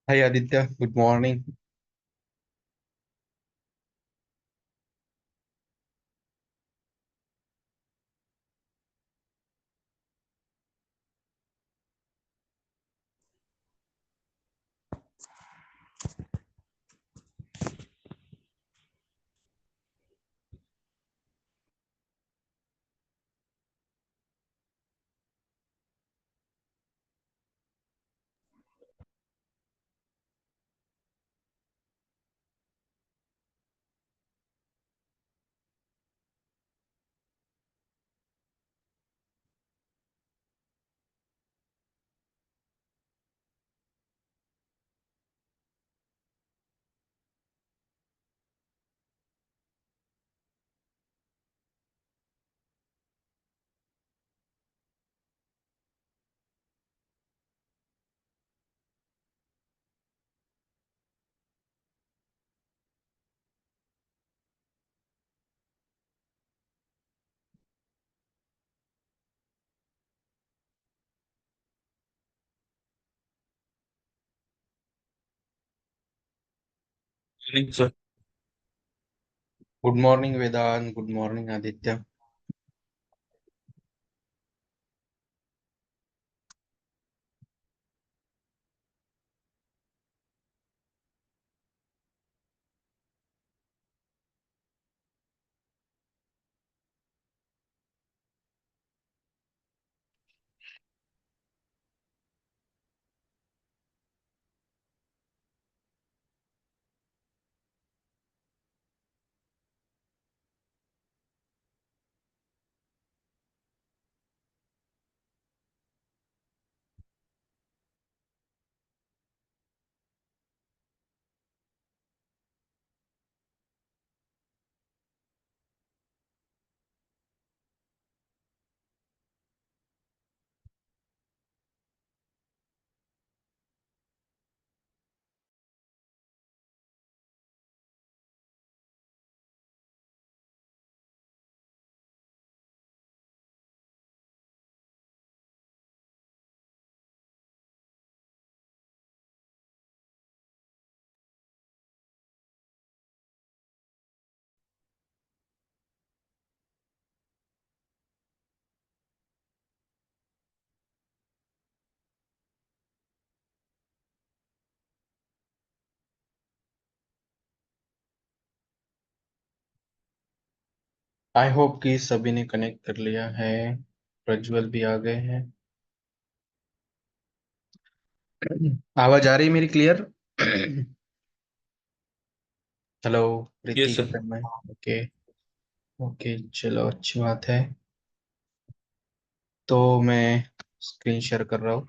Hi Aditya, good morning. Morning sir. Good morning Vedant, good morning Aditya. I hope कि सभी ने connect कर लिया है। प्रज्वल भी आ गए हैं। आवाज आ रही है मेरी clear? Hello. Yes Hrithik sir. Sharma. Okay. Okay, चलो अच्छी बात है। तो मैं स्क्रीन शेयर कर रहा हूँ।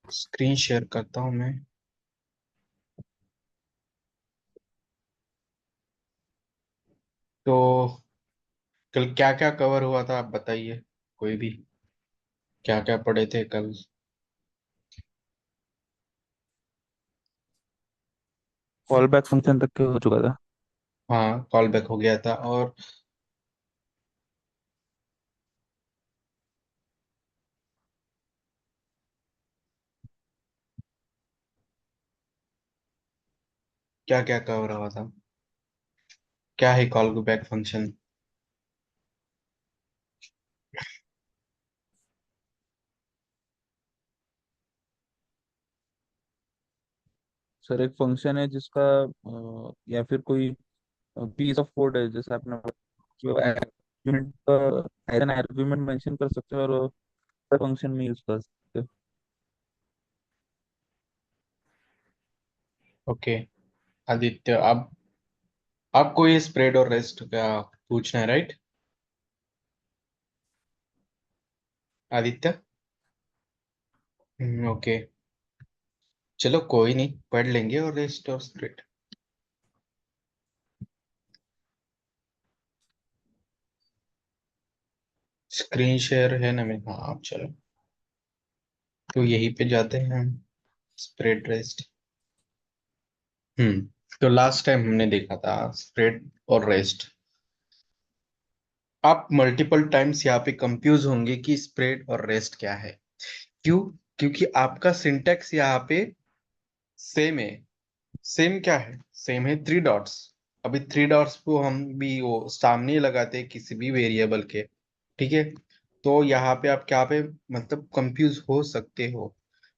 स्क्रीन शेयर करता हूँ मैं। तो कल क्या क्या कवर हुआ था, आप बताइए। कोई भी क्या क्या पढ़े थे कल? कॉल बैक फंक्शन तक के हो चुका था। हाँ, कॉल बैक हो गया था। और क्या क्या कवर हुआ था? क्या है कॉल बैक फंक्शन? सर एक फंक्शन है जिसका या फिर कोई पीस ऑफ कोड है, जैसे आपने जो आर्गुमेंट का एज एन आर्गुमेंट मेंशन कर सकते हो और फंक्शन में यूज कर सकते हो। ओके आदित्य, आप आपको ये स्प्रेड और रेस्ट का पूछना है, राइट आदित्य? ओके, चलो कोई नहीं, पढ़ लेंगे। और रेस्ट और स्प्रेड स्क्रीन शेयर है ना मेरे? हाँ चलो, तो यहीं पे जाते हैं हम। Spread rest. तो लास्ट टाइम हमने देखा था स्प्रेड और रेस्ट। आप मल्टीपल टाइम्स यहाँ पे कंफ्यूज होंगे कि स्प्रेड और रेस्ट क्या है। क्यों? क्योंकि आपका सिंटेक्स यहाँ पे सेम है। सेम क्या है? सेम है थ्री डॉट्स। अभी थ्री डॉट्स को हम भी वो सामने ही लगाते हैं किसी भी वेरिएबल के। ठीक है। तो यहाँ पे आप क्या पे मतलब कंफ्यूज हो सकते हो।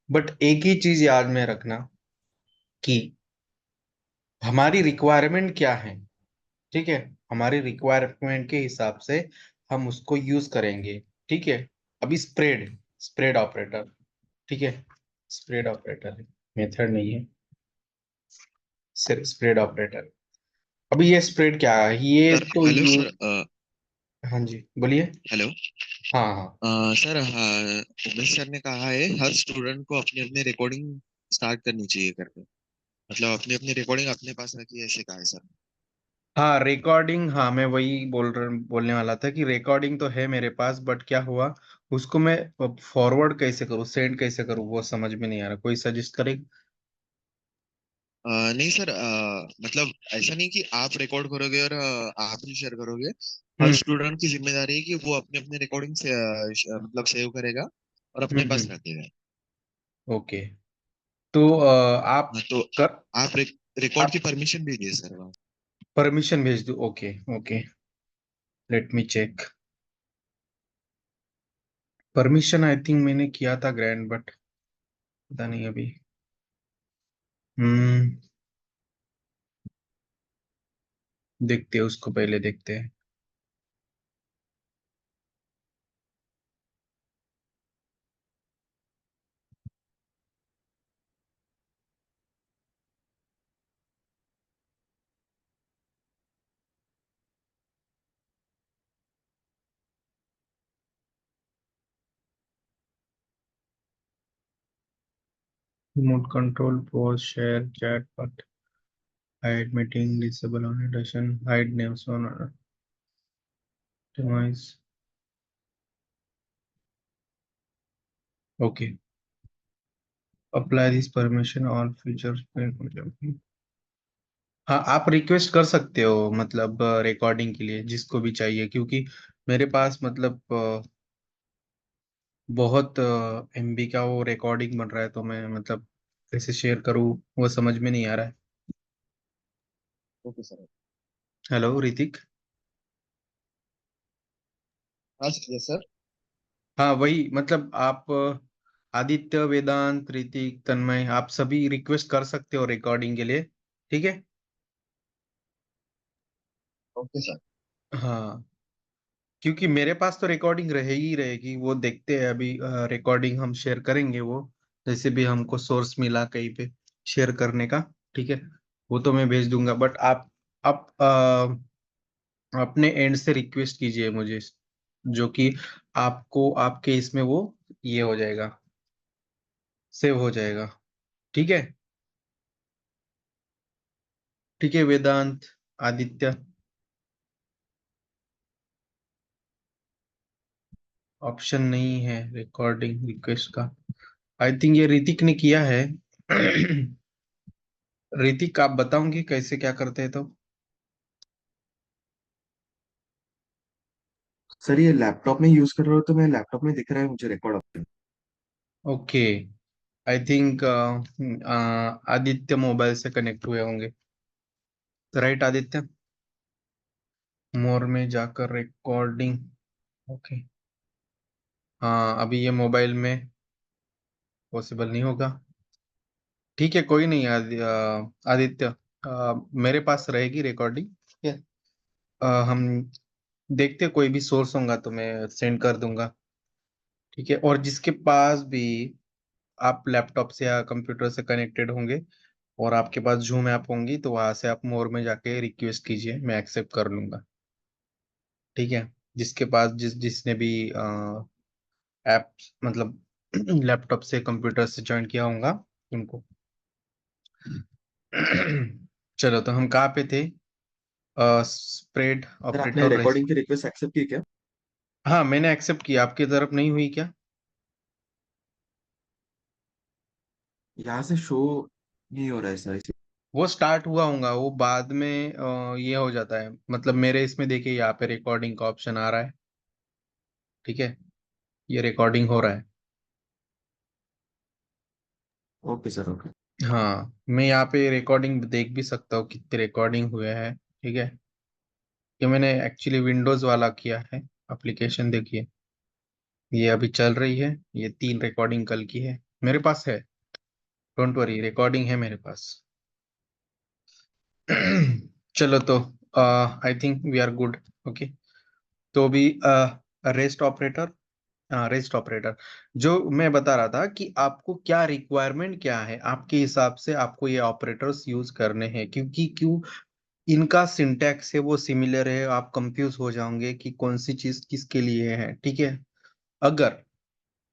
बट एक ही चीज याद में रखना कि हमारी रिक्वायरमेंट क्या है। ठीक है। हमारी रिक्वायरमेंट के हिसाब से हम उसको यूज करेंगे। ठीक है। अभी स्प्रेड, स्प्रेड ऑपरेटर। ठीक है। स्प्रेड ऑपरेटर है, मेथड नहीं है, सिर्फ स्प्रेड ऑपरेटर। अभी ये स्प्रेड क्या है, ये सर तो हेलो यूज। सर। हाँ जी बोलिए। हेलो। हाँ हाँ। सर हाँ, उमेश सर ने कहा है हर स्टूडेंट को अपनी अपनी रिकॉर्डिंग स्टार्ट करनी चाहिए करके। मतलब अपनी अपनी रिकॉर्डिंग अपने पास रखिए, ऐसे कहा है सर। हाँ रिकॉर्डिंग, हाँ मैं वही बोलने वाला था कि रिकॉर्डिंग तो है मेरे पास, बट क्या हुआ उसको मैं फॉरवर्ड कैसे करूँ, सेंड कैसे करूँ, वो समझ में नहीं आ रहा। कोई सजेस्ट करेगा? नहीं सर, मतलब ऐसा नहीं कि आप रिकॉर्ड करोगे और आप ही शेयर करोगे। हर हम्म स्टूडेंट की जिम्मेदारी है कि वो अपने अपने रिकॉर्डिंग से मतलब सेव करेगा और अपने पास हम्म। रखेगा। ओके। तो आप हाँ, तो कर आप रिकॉर्ड की आप परमिशन दीजिए सर वहाँ। परमिशन भेज दो। Okay okay, let me check. Permission I think मैंने किया था ग्रैंड, बट पता नहीं अभी। हम्म, देखते हैं उसको, पहले देखते हैं। Remote control, pose, share, chat, but hide meeting, disable online, hide names on device. Okay. Apply this permission all features. हाँ आप रिक्वेस्ट कर सकते हो, मतलब रिकॉर्डिंग के लिए जिसको भी चाहिए, क्योंकि मेरे पास मतलब बहुत एमबी का वो रिकॉर्डिंग बन रहा है, तो मैं मतलब कैसे शेयर करूँ वो समझ में नहीं आ रहा है। Okay sir. हेलो ऋतिक। हाँ यस सर। हाँ वही मतलब आप आदित्य, वेदांत, ऋतिक, तन्मय, आप सभी रिक्वेस्ट कर सकते हो रिकॉर्डिंग के लिए। ठीक है। Okay sir. हाँ क्योंकि मेरे पास तो रिकॉर्डिंग रहे ही रहेगी, वो देखते हैं अभी। रिकॉर्डिंग हम शेयर करेंगे वो, जैसे भी हमको सोर्स मिला कहीं पे शेयर करने का। ठीक है। वो तो मैं भेज दूंगा, बट आप अपने एंड से रिक्वेस्ट कीजिए मुझे, जो कि आपको आपके इसमें वो ये हो जाएगा, सेव हो जाएगा। ठीक है। ठीक है वेदांत, आदित्य। ऑप्शन नहीं है रिकॉर्डिंग रिक्वेस्ट का। आई थिंक ये ऋतिक ने किया है। ऋतिक आप बताओगे कैसे क्या करते हैं तो? सर ये लैपटॉप में यूज कर रहे हो तो मैं लैपटॉप में दिख रहा है मुझे record option. Okay. I think Aditya mobile से कनेक्ट हुए होंगे, राइट आदित्य? मोर में जाकर रिकॉर्डिंग। ओके। हाँ अभी ये मोबाइल में पॉसिबल नहीं होगा। ठीक है कोई नहीं आदित्य, मेरे पास रहेगी रिकॉर्डिंग। ठीक है। हम देखते कोई भी सोर्स होगा तो मैं सेंड कर दूंगा। ठीक है। और जिसके पास भी आप लैपटॉप से या कंप्यूटर से कनेक्टेड होंगे और आपके पास जूम ऐप होंगी, तो वहां से आप मोर में जाके रिक्वेस्ट कीजिए, मैं एक्सेप्ट कर लूंगा। ठीक है। जिसके पास जिसने भी ऐप मतलब लैपटॉप से कंप्यूटर से ज्वाइन किया होगा उनको। चलो तो हम कहाँ पे थे? स्प्रेड सर आपने ऑपरेटर रेस्ट। रिकॉर्डिंग की रिक्वेस्ट एक्सेप्ट की क्या? हाँ मैंने एक्सेप्ट किया, आपकी तरफ नहीं हुई क्या? यहाँ से शो नहीं हो रहा है सर इसे। वो स्टार्ट हुआ होगा, वो बाद में ये हो जाता है। मतलब मेरे इसमें देखिए यहाँ पे रिकॉर्डिंग का ऑप्शन आ रहा है, ठीक है, ये रिकॉर्डिंग हो रहा है। Okay sir, okay. हाँ, मैं यहाँ पे रिकॉर्डिंग देख भी सकता हूँ कितने रिकॉर्डिंग हुए हैं, ठीक है। ये मैंने एक्चुअली विंडोज वाला किया है एप्लीकेशन, देखिए ये अभी चल रही है, ये 3 रिकॉर्डिंग कल की है, मेरे पास है, डोंट वरी, रिकॉर्डिंग है मेरे पास। चलो तो I think we are good. Okay, तो भी रेस्ट ऑपरेटर, हाँ रेस्ट ऑपरेटर, जो मैं बता रहा था कि आपको क्या रिक्वायरमेंट क्या है, आपके हिसाब से आपको ये ऑपरेटर्स यूज करने हैं, क्योंकि क्यों इनका सिंटैक्स है वो सिमिलर है, आप कंफ्यूज हो जाओगे कि कौन सी चीज किसके लिए है, ठीक है। अगर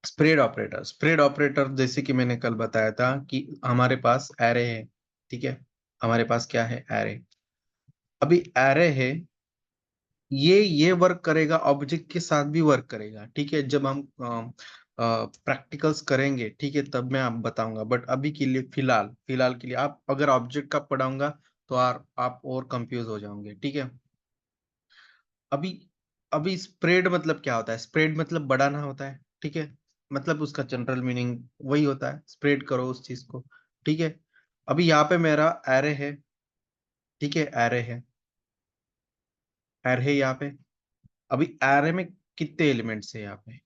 स्प्रेड ऑपरेटर जैसे कि मैंने कल बताया था कि हमारे पास एरे है, ठीक है, हमारे पास क्या है, एरे। अभी एरे है, ये वर्क करेगा, ऑब्जेक्ट के साथ भी वर्क करेगा, ठीक है। जब हम प्रैक्टिकल्स करेंगे, ठीक है, तब मैं आप बताऊंगा, बट अभी के लिए फिलहाल के लिए आप अगर ऑब्जेक्ट का पढ़ाऊंगा तो आप और कंफ्यूज हो जाओगे, ठीक है। अभी अभी स्प्रेड मतलब क्या होता है, स्प्रेड मतलब बढ़ाना होता है, ठीक है। मतलब उसका जनरल मीनिंग वही होता है, स्प्रेड करो उस चीज को, ठीक है। अभी यहाँ पे मेरा एरे है, ठीक है, एरे है यहाँ पे। अभी एरे में कितने एलिमेंट्स है यहाँ पे,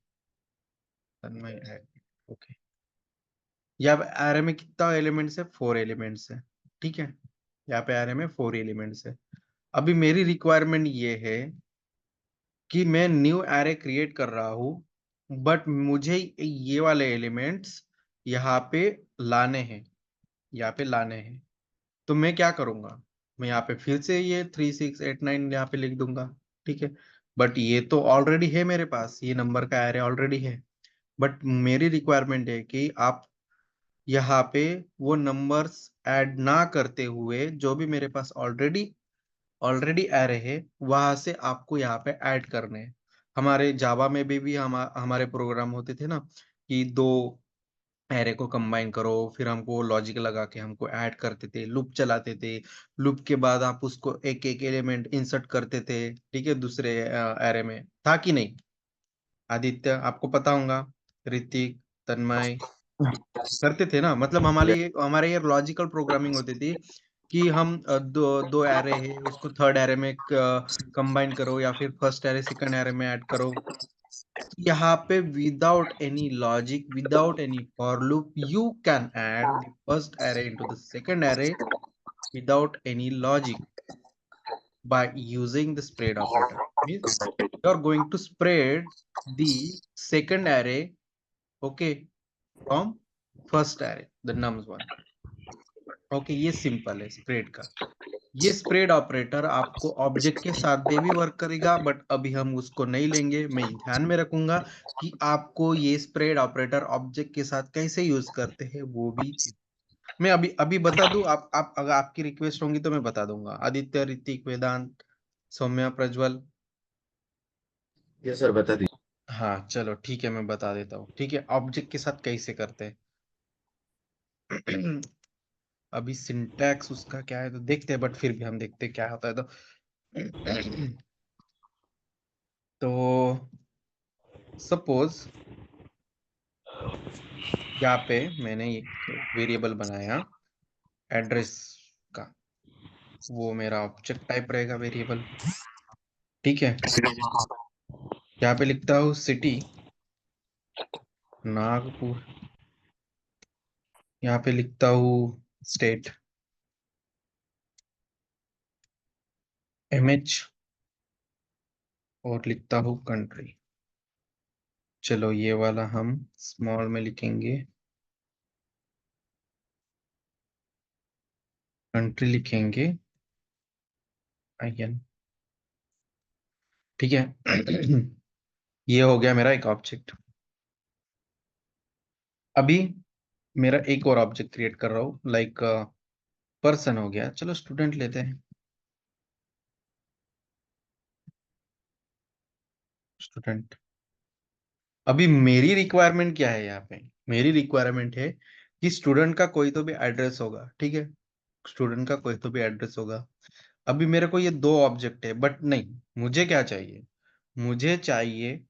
तन्मय ओके, यहाँ पे एरे में कितना एलिमेंट्स है, 4 एलिमेंट्स है, ठीक है। यहाँ पे एरे में 4 एलिमेंट्स है। अभी मेरी रिक्वायरमेंट ये है कि मैं न्यू एरे क्रिएट कर रहा हूँ, बट मुझे ये वाले एलिमेंट्स यहाँ पे लाने हैं, यहाँ पे लाने हैं। तो मैं क्या करूंगा, मैं यहाँ पे फिर से ये 3 6 8 9 यहाँ पे लिख दूंगा, ठीक है। बट ये तो ऑलरेडी है मेरे पास, ये नंबर का एरे ऑलरेडी है। बट मेरी रिक्वायरमेंट है कि आप यहाँ पे वो नंबर्स ऐड ना करते हुए, जो भी मेरे पास ऑलरेडी ऑलरेडी एरे है वहां से आपको यहाँ पे ऐड करने हैं। हमारे जावा में भी हमारे प्रोग्राम होते थे ना, कि 2 एरे को कंबाइन करो, फिर हमको लॉजिक लगा के हमको ऐड करते थे, लूप चलाते थे, लूप के बाद आप उसको एक एक एलिमेंट इंसर्ट करते थे, ठीक है, दूसरे एरे में, था कि नहीं। आदित्य आपको पता होगा, ऋतिक, तन्मय, करते थे ना। मतलब हमारे ये लॉजिकल प्रोग्रामिंग होती थी कि हम दो दो एरे है उसको थर्ड एरे में कंबाइन करो, या फिर फर्स्ट एरे सेकंड एरे में ऐड करो। यहाँ पे without any logic, without any for loop, you can add the first array into the second array without any logic by using the spread operator. Means you are going to spread the second array, okay, from first array, the nums one. Okay, ये simple है spread का। ये spread operator आपको object के साथ में भी work करेगा, बट अभी हम उसको नहीं लेंगे। मैं ध्यान में रखूंगा कि आपको ये स्प्रेड ऑपरेटर ऑब्जेक्ट के साथ कैसे यूज करते हैं वो भी चीज मैं अभी अभी बता दूं। आप अगर आपकी रिक्वेस्ट होंगी तो मैं बता दूंगा। आदित्य, ऋतिक, वेदांत, सौम्या, प्रज्वल। यस सर, बता दीजिए। हाँ चलो ठीक है, मैं बता देता हूँ, ठीक है, ऑब्जेक्ट के साथ कैसे करते हैं। अभी सिंटैक्स उसका क्या है तो देखते हैं, बट फिर भी हम देखते हैं क्या होता है। तो सपोज यहाँ पे मैंने एक वेरिएबल बनाया एड्रेस का, वो मेरा ऑब्जेक्ट टाइप रहेगा वेरिएबल, ठीक है। यहाँ पे लिखता हूँ सिटी नागपुर, यहाँ पे लिखता हूँ स्टेट एमएच, और लिखता हूँ कंट्री। चलो ये वाला हम स्मॉल में लिखेंगे, कंट्री लिखेंगे IN, ठीक है। ये हो गया मेरा एक ऑब्जेक्ट। अभी मेरा एक और ऑब्जेक्ट क्रिएट कर रहा हूँ, लाइक पर्सन हो गया, चलो स्टूडेंट लेते हैं, स्टूडेंट। अभी मेरी रिक्वायरमेंट क्या है यहाँ पे, मेरी रिक्वायरमेंट है कि स्टूडेंट का कोई तो भी एड्रेस होगा, ठीक है। स्टूडेंट का कोई तो भी एड्रेस होगा। अभी मेरे को ये दो ऑब्जेक्ट है, बट नहीं, मुझे क्या चाहिए, मुझे चाहिए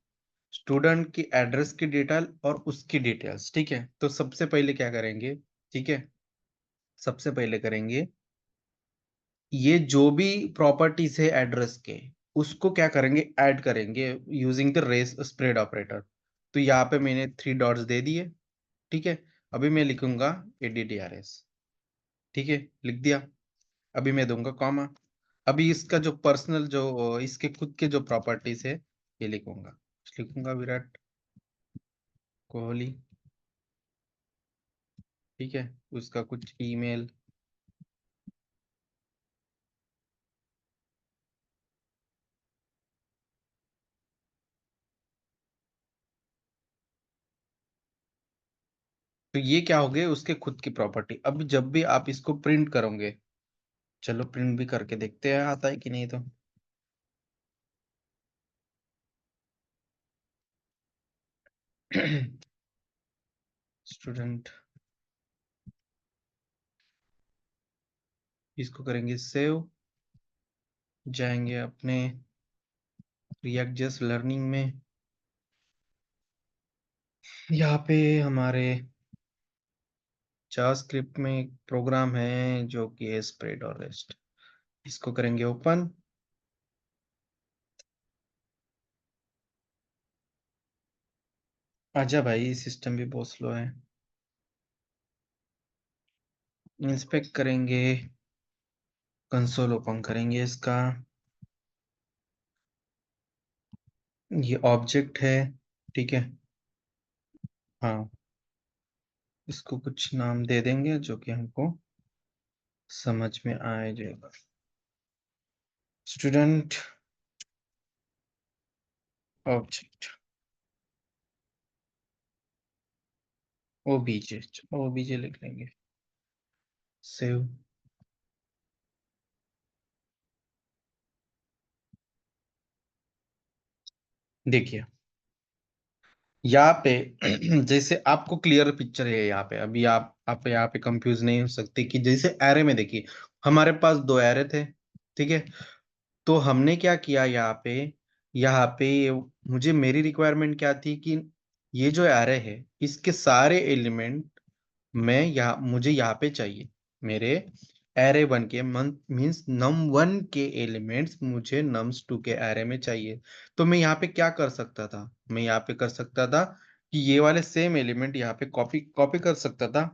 स्टूडेंट की एड्रेस की डिटेल और उसकी डिटेल्स। ठीक है, तो सबसे पहले क्या करेंगे, ठीक है, सबसे पहले करेंगे ये जो भी प्रॉपर्टीज है एड्रेस के, उसको क्या करेंगे, ऐड करेंगे using the rest spread operator. तो यहाँ पे मैंने 3 डॉट्स दे दिए। ठीक है, अभी मैं लिखूंगा ADDRS। ठीक है, लिख दिया। अभी मैं दूंगा कॉमा। अभी इसका जो पर्सनल जो इसके खुद के जो प्रॉपर्टीज है ये लिखूंगा। लिखूंगा विराट कोहली। ठीक है, उसका कुछ ईमेल, तो ये क्या हो गए उसके खुद की प्रॉपर्टी। अब जब भी आप इसको प्रिंट करोगे, चलो प्रिंट भी करके देखते हैं आता है कि नहीं। तो स्टूडेंट, इसको करेंगे सेव, जाएंगे अपने रिएक्ट जेएस लर्निंग में। यहाँ पे हमारे जावास्क्रिप्ट में एक प्रोग्राम है जो कि है स्प्रेड और रेस्ट। इसको करेंगे ओपन। आजा भाई, सिस्टम भी बहुत स्लो है। इंस्पेक्ट करेंगे, कंसोल ओपन करेंगे इसका। ये ऑब्जेक्ट है, ठीक है। हाँ, इसको कुछ नाम दे देंगे जो कि हमको समझ में आ जाएगा। स्टूडेंट ऑब्जेक्ट ओबीजे, ओबीजे लिख लेंगे, सेव। देखिए यहाँ पे जैसे आपको क्लियर पिक्चर है यहाँ पे। अभी आप यहाँ पे कंफ्यूज नहीं हो सकते कि जैसे एरे में देखिए हमारे पास 2 एरे थे। ठीक है, तो हमने क्या किया यहाँ पे मुझे मेरी रिक्वायरमेंट क्या थी कि ये जो एरे है इसके सारे एलिमेंट मैं यहाँ मुझे यहाँ पे चाहिए। मेरे एरे वन के मीन्स नम वन के एलिमेंट्स मुझे नम्स टू के एरे में चाहिए। तो मैं यहाँ पे क्या कर सकता था, मैं यहाँ पे कर सकता था कि ये वाले सेम एलिमेंट यहाँ पे कॉपी कॉपी कर सकता था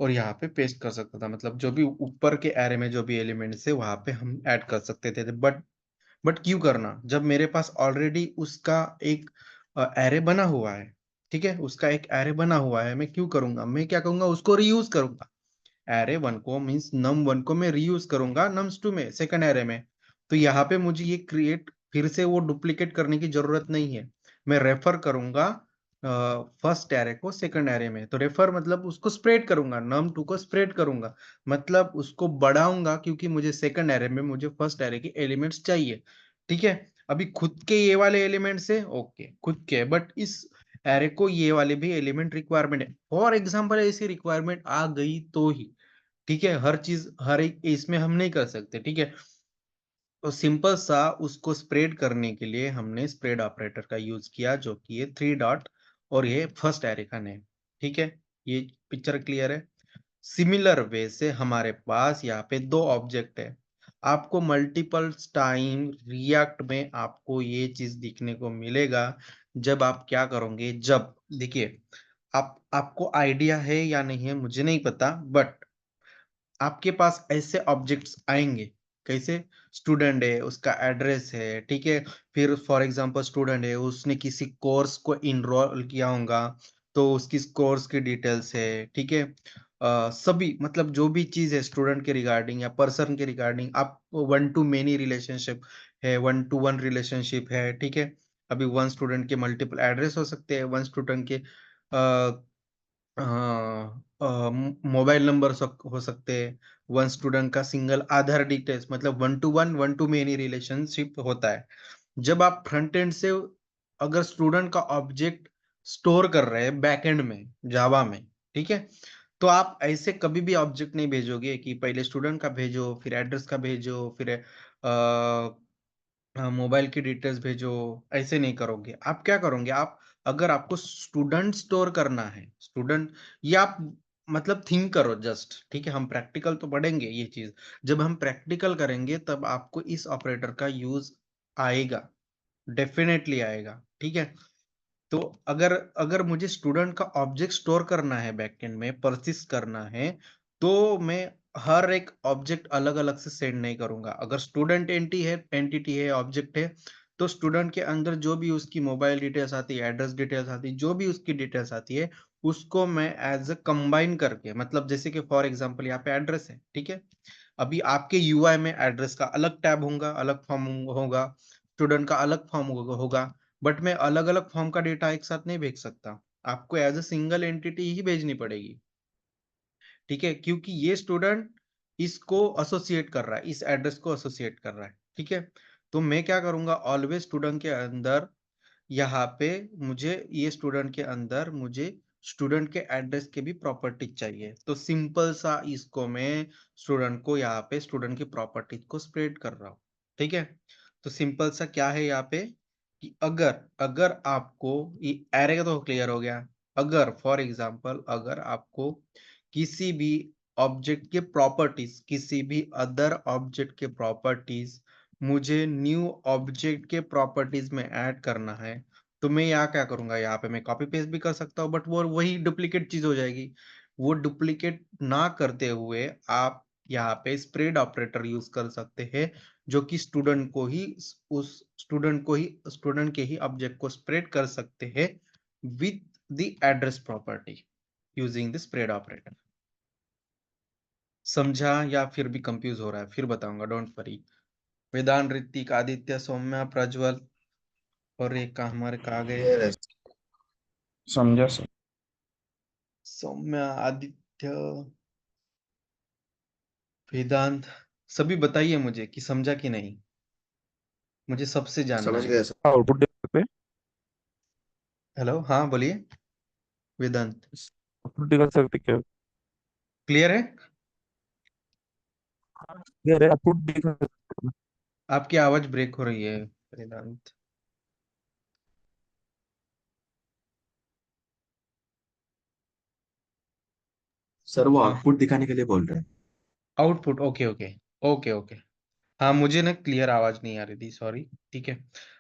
और यहाँ पे पेस्ट कर सकता था। मतलब जो भी ऊपर के एरे में जो भी एलिमेंट्स है वहां पे हम ऐड कर सकते थे। बट क्यों करना जब मेरे पास ऑलरेडी उसका एक एरे बना हुआ है। ठीक है, उसका एक एरे बना हुआ है, मैं क्यों करूंगा, मैं क्या करूंगा, उसको रीयूज करूंगा। एरे वन को मीन्स नम वन को मैं रीयूज करूंगा नम्स टू में, सेकंड एरे में। तो यहाँ पे मुझे ये क्रिएट फिर से वो डुप्लीकेट करने की जरूरत नहीं है। मैं रेफर करूंगा फर्स्ट एरे को सेकंड एरे में। तो रेफर मतलब उसको स्प्रेड करूंगा, नम टू को स्प्रेड करूंगा, मतलब उसको बढ़ाऊंगा क्योंकि मुझे सेकंड एरे में मुझे फर्स्ट एरे के एलिमेंट्स चाहिए। ठीक है, अभी खुद के ये वाले एलिमेंट्स है, ओके खुद के, बट इस एरे को ये वाले भी एलिमेंट रिक्वायरमेंट है। फॉर एग्जांपल ऐसी रिक्वायरमेंट आ गई तो ही, ठीक है, हर चीज हर एक इसमें हम नहीं कर सकते। ठीक है, तो सिंपल सा उसको स्प्रेड करने के लिए हमने स्प्रेड ऑपरेटर का यूज किया जो कि ये 3 डॉट और ये फर्स्ट एरे का नेम। ठीक है, ये पिक्चर क्लियर है। सिमिलर वे से हमारे पास यहाँ पे 2 ऑब्जेक्ट है। आपको मल्टीपल टाइम रिएक्ट में आपको ये चीज दिखने को मिलेगा जब आप क्या करोगे, जब देखिए आपको आइडिया है या नहीं है मुझे नहीं पता, बट आपके पास ऐसे ऑब्जेक्ट्स आएंगे। कैसे, स्टूडेंट है उसका एड्रेस है, ठीक है, फिर फॉर एग्जांपल स्टूडेंट है उसने किसी कोर्स को इनरोल किया होगा तो उसकी कोर्स की डिटेल्स है। ठीक है, सभी मतलब जो भी चीज है स्टूडेंट के रिगार्डिंग या पर्सन के रिगार्डिंग, आप वन टू मेनी रिलेशनशिप है, वन टू वन रिलेशनशिप है। ठीक है, अभी वन स्टूडेंट के मल्टीपल एड्रेस हो सकते हैं, वन स्टूडेंट के मोबाइल नंबर हो सकते हैं, वन स्टूडेंट का सिंगल आधार डिटेल्स, मतलब वन टू मेनी रिलेशनशिप होता है। जब आप फ्रंट एंड से अगर स्टूडेंट का ऑब्जेक्ट स्टोर कर रहे हैं बैक एंड में जावा में, ठीक है, तो आप ऐसे कभी भी ऑब्जेक्ट नहीं भेजोगे कि पहले स्टूडेंट का भेजो, फिर एड्रेस का भेजो, फिर मोबाइल की डिटेल्स भेजो, ऐसे नहीं करोगे। आप क्या करोगे, आप अगर आपको स्टूडेंट स्टोर करना है, स्टूडेंट, ये आप मतलब थिंक करो जस्ट, ठीक है। हम प्रैक्टिकल तो पढ़ेंगे ये चीज, जब हम प्रैक्टिकल करेंगे तब आपको इस ऑपरेटर का यूज आएगा, डेफिनेटली आएगा, ठीक है। तो अगर अगर मुझे स्टूडेंट का ऑब्जेक्ट स्टोर करना है बैकएंड में, परसिस्ट करना है, तो मैं हर एक ऑब्जेक्ट अलग अलग से सेंड नहीं करूंगा। अगर स्टूडेंट एंटिटी है, ऑब्जेक्ट है, तो स्टूडेंट के अंदर जो भी उसकी मोबाइल डिटेल्स आती है, एड्रेस डिटेल्स आती है, जो भी उसकी डिटेल्स आती है, उसको मैं एज अ कंबाइन करके, मतलब जैसे कि फॉर एग्जांपल यहाँ पे एड्रेस है, ठीक है। अभी आपके यूआई में एड्रेस का अलग टैब होगा, अलग फॉर्म होगा, स्टूडेंट का अलग फॉर्म होगा, बट मैं अलग अलग फॉर्म का डेटा एक साथ नहीं भेज सकता, आपको एज अ सिंगल एंटिटी ही भेजनी पड़ेगी, ठीक है। क्योंकि ये स्टूडेंट इसको एसोसिएट कर रहा है, इस एड्रेस को एसोसिएट कर रहा है, ठीक है। तो मैं क्या करूंगा, ऑलवेज स्टूडेंट के अंदर, यहाँ पे मुझे ये स्टूडेंट के अंदर मुझे स्टूडेंट के एड्रेस के भी प्रॉपर्टीज चाहिए, तो सिंपल सा इसको मैं स्टूडेंट को यहाँ पे स्टूडेंट की प्रॉपर्टीज को स्प्रेड कर रहा हूँ, ठीक है। तो सिंपल सा क्या है यहाँ पे कि अगर अगर आपको ये एरे का तो क्लियर हो गया, अगर फॉर एग्जांपल अगर आपको किसी भी ऑब्जेक्ट के प्रॉपर्टीज, किसी भी अदर ऑब्जेक्ट के प्रॉपर्टीज मुझे न्यू ऑब्जेक्ट के प्रॉपर्टीज में ऐड करना है, तो मैं यहाँ क्या करूंगा, यहाँ पे मैं कॉपी पेस्ट भी कर सकता हूँ, बट वो वही डुप्लीकेट चीज हो जाएगी। वो डुप्लीकेट ना करते हुए आप यहाँ पे स्प्रेड ऑपरेटर यूज कर सकते हैं, जो कि स्टूडेंट को ही, उस स्टूडेंट के ही ऑब्जेक्ट को स्प्रेड कर सकते हैं with the address property using the spread operator. समझा या फिर भी कंफ्यूज हो रहा है, फिर बताऊंगा, डोंट वरी। वेदांत, ऋतिक, आदित्य, सौम्या, प्रज्वल और एक का हमारे कहा गए, समझा सर। सौम्या, आदित्य, वेदांत, सभी बताइए मुझे कि समझा कि नहीं, मुझे सबसे जानना समझ है। गया सर। आउटपुट देख सकते हैं, हेलो, हाँ बोलिए वेदांत, आउटपुट दिखा सकते क्या? क्लियर है? क्लियर है, आउटपुट दिखा सकते हैं। आपकी आवाज ब्रेक हो रही है वेदांत। सर वो हाँ, आउटपुट दिखाने के लिए बोल रहे हैं। Output, okay okay, okay okay. हाँ, मुझे ना क्लियर आवाज नहीं आ रही थी, सॉरी, ठीक है।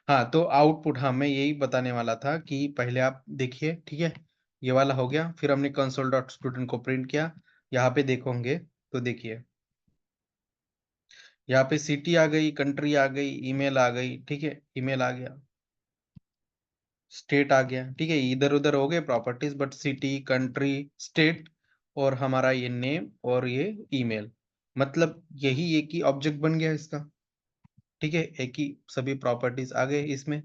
हाँ, तो आउटपुट, हाँ मैं यही बताने वाला था कि पहले आप देखिए, ठीक है। ये वाला हो गया, फिर हमने कंसोल डॉट स्टूडेंट को प्रिंट किया, यहाँ पे देखोगे तो देखिए, यहाँ पे सिटी आ गई, कंट्री आ गई, ईमेल आ गई, ठीक है, ईमेल आ गया, स्टेट आ गया, ठीक है। इधर उधर हो गए properties, but city, country, state और हमारा ये नेम और ये ईमेल, मतलब यही एक ही ऑब्जेक्ट बन गया इसका, ठीक है। एक ही सभी प्रॉपर्टीज आ गए इसमें,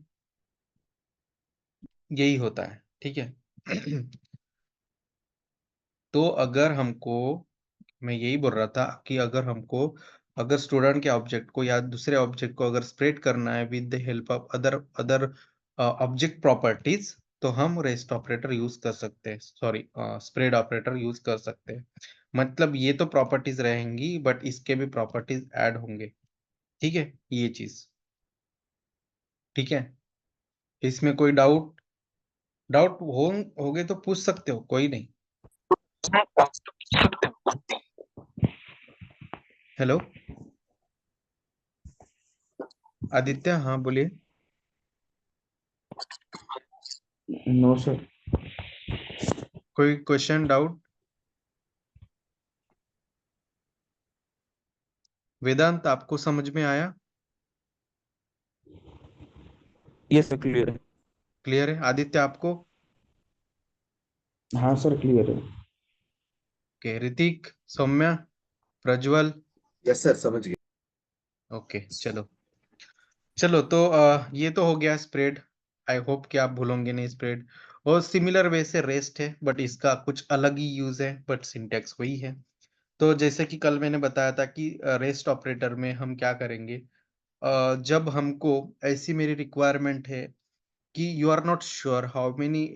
यही होता है, ठीक है। तो अगर हमको, मैं यही बोल रहा था कि अगर हमको, अगर स्टूडेंट के ऑब्जेक्ट को या दूसरे ऑब्जेक्ट को अगर स्प्रेड करना है with the help of other other object properties, तो हम रेस्ट ऑपरेटर यूज कर सकते हैं, सॉरी स्प्रेड ऑपरेटर यूज कर सकते हैं। मतलब ये तो प्रॉपर्टीज रहेंगी, बट इसके भी प्रॉपर्टीज ऐड होंगे, ठीक है, ये चीज, ठीक है। इसमें कोई डाउट, डाउट होगे तो पूछ सकते हो, कोई नहीं। हेलो आदित्य, हाँ बोलिए। No sir. कोई क्वेश्चन, डाउट? वेदांत, आपको समझ में आया? ये सर क्लियर है। क्लियर है? आदित्य आपको? हाँ सर क्लियर है। Okay, Hrithik, Saumya, Prajwal, yes sir, समझ गए। ओके, चलो चलो, तो ये तो हो गया स्प्रेड। आई होप कि आप भूलोगे नहीं स्प्रेड। और सिमिलर वे से रेस्ट है, बट इसका कुछ अलग ही यूज है, बट सिंटेक्स वही है। तो जैसे कि कल मैंने बताया था कि रेस्ट ऑपरेटर में हम क्या करेंगे, जब हमको ऐसी मेरी रिक्वायरमेंट है कि you are not sure how many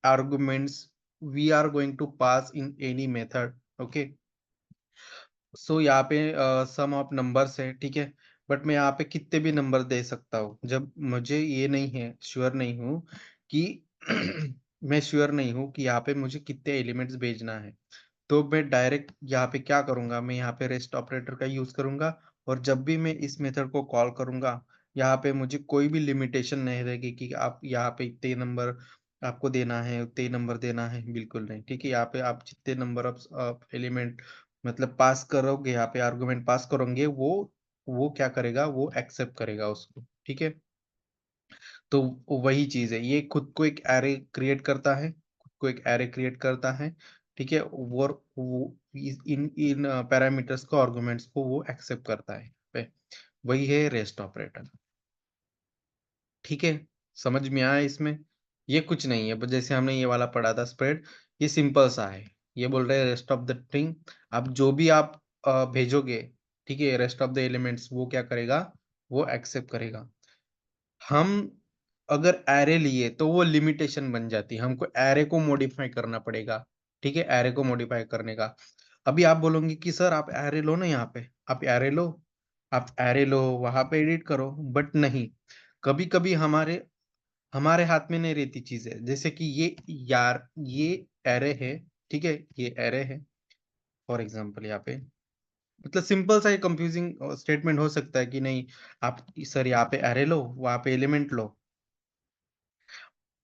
arguments we are going to pass in any method. Okay, so यहाँ पे सम ऑफ नंबर्स है, ठीक है, बट मैं यहाँ पे कितने भी नंबर दे सकता हूँ जब मुझे ये नहीं है, श्योर नहीं हूँ कि मैं श्योर नहीं हूँ कि यहाँ पे मुझे कितने एलिमेंट्स भेजना है। तो मैं डायरेक्ट यहाँ पे क्या करूंगा, मैं यहाँ पे रेस्ट ऑपरेटर का यूज करूंगा, और जब भी मैं इस मेथड को कॉल करूंगा, यहाँ पे मुझे कोई भी लिमिटेशन नहीं रहेगी कि आप यहाँ पे इतने नंबर आपको देना है, उतने नंबर देना है, बिल्कुल नहीं। ठीक है, यहाँ पे आप जितने नंबर ऑफ एलिमेंट मतलब पास करोगे, यहाँ पे आर्गुमेंट पास करोगे, वो क्या करेगा, वो एक्सेप्ट करेगा उसको। ठीक है, तो वही चीज है, ये खुद को एक एरे क्रिएट करता है, खुद को एक एरे क्रिएट करता है। ठीक है, वो इन इन पैरामीटर्स को, आर्गुमेंट्स को वो एक्सेप्ट करता है पे। वही है रेस्ट ऑपरेटर। ठीक है, समझ में आया इसमें? ये कुछ नहीं है, बस जैसे हमने ये वाला पढ़ा था स्प्रेड, ये सिंपल सा है। ये बोल रहे हैं रेस्ट ऑफ द थिंग, आप जो भी आप भेजोगे, ठीक है, रेस्ट ऑफ द एलिमेंट्स वो क्या करेगा, वो एक्सेप्ट करेगा। हम अगर एरे लिए तो वो लिमिटेशन बन जाती है, हमको एरे को मॉडिफाई करना पड़ेगा। ठीक है, एरे को मॉडिफाई करने का, अभी आप बोलोगे कि सर आप एरे लो ना, यहाँ पे आप एरे लो, आप एरे लो, वहां पे एडिट करो, बट नहीं, कभी कभी हमारे हमारे हाथ में नहीं रहती चीजें, जैसे कि ये, यार ये एरे है, ठीक है, ये एरे है फॉर एग्जांपल, यहाँ पे मतलब सिंपल सा कंफ्यूजिंग स्टेटमेंट हो सकता है कि नहीं, आप सर यहाँ पे एरे लो, वहां पे एलिमेंट लो,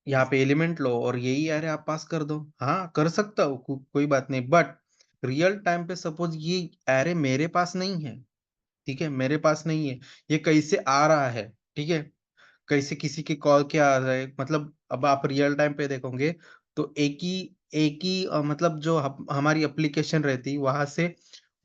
यहाँ पे एलिमेंट लो और यही एरे आप पास कर दो। हाँ कर सकता हूँ, कोई बात नहीं, बट रियल टाइम पे सपोज ये एरे मेरे पास नहीं है, ठीक है, मेरे पास नहीं है, ये कैसे आ रहा है, ठीक है, कैसे किसी के कॉल के आ रहा है, मतलब अब आप रियल टाइम पे देखोगे तो एक ही मतलब जो हमारी एप्लीकेशन रहती वहां से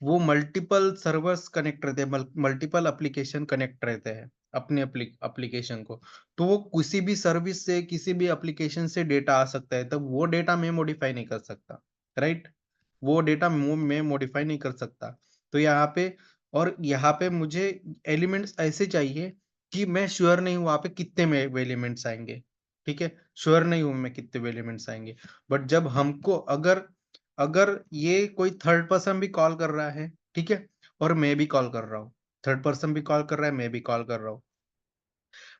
वो मल्टीपल सर्वर्स कनेक्ट रहते हैं, मल्टीपल एप्लीकेशन कनेक्ट रहते हैं अपने एप्लीकेशन को। तो वो किसी भी सर्विस से, किसी भी एप्लीकेशन से डेटा आ सकता है, तब वो डेटा मैं मॉडिफाई नहीं कर सकता, राइट, वो डेटा मैं मॉडिफाई नहीं कर सकता। तो यहाँ पे, और यहाँ पे मुझे एलिमेंट्स ऐसे चाहिए कि मैं श्योर नहीं हूँ वहां पे कितने में एलिमेंट्स आएंगे। ठीक है, श्योर नहीं हूं मैं कितने एलिमेंट्स आएंगे, बट जब हमको अगर अगर ये कोई थर्ड पर्सन भी कॉल कर रहा है, ठीक है, और मैं भी कॉल कर रहा हूँ, थर्ड पर्सन भी कॉल कर रहा है, मैं भी कॉल कर रहा हूँ,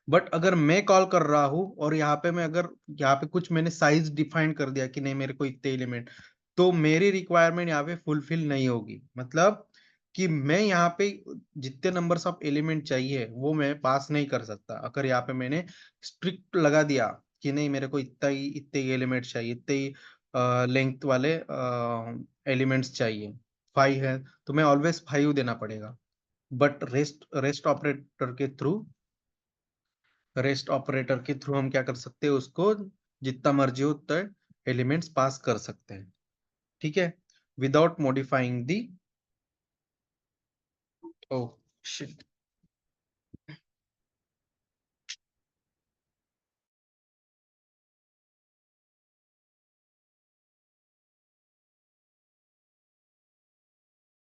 बट अगर मैं कॉल कर रहा हूँ और यहाँ पे मैं अगर यहाँ पे कुछ मैंने साइज डिफाइन कर दिया कि नहीं मेरे को इतने एलिमेंट, तो मेरी रिक्वायरमेंट यहाँ पे फुलफिल नहीं होगी, मतलब कि मैं यहाँ पे जितने नंबर्स ऑफ एलिमेंट चाहिए वो मैं पास नहीं कर सकता। अगर यहाँ पे मैंने स्ट्रिक्ट लगा दिया कि नहीं मेरे को इतने एलिमेंट चाहिए, इतने लेंथ वाले एलिमेंट्स चाहिए, 5 है तो मैं ऑलवेज 5 देना पड़ेगा। बट रेस्ट ऑपरेटर के थ्रू हम क्या कर सकते हैं, उसको जितना मर्जी हो उतना एलिमेंट्स पास कर सकते हैं। ठीक है, विदाउट मॉडिफाइंग दी, ओ शिट,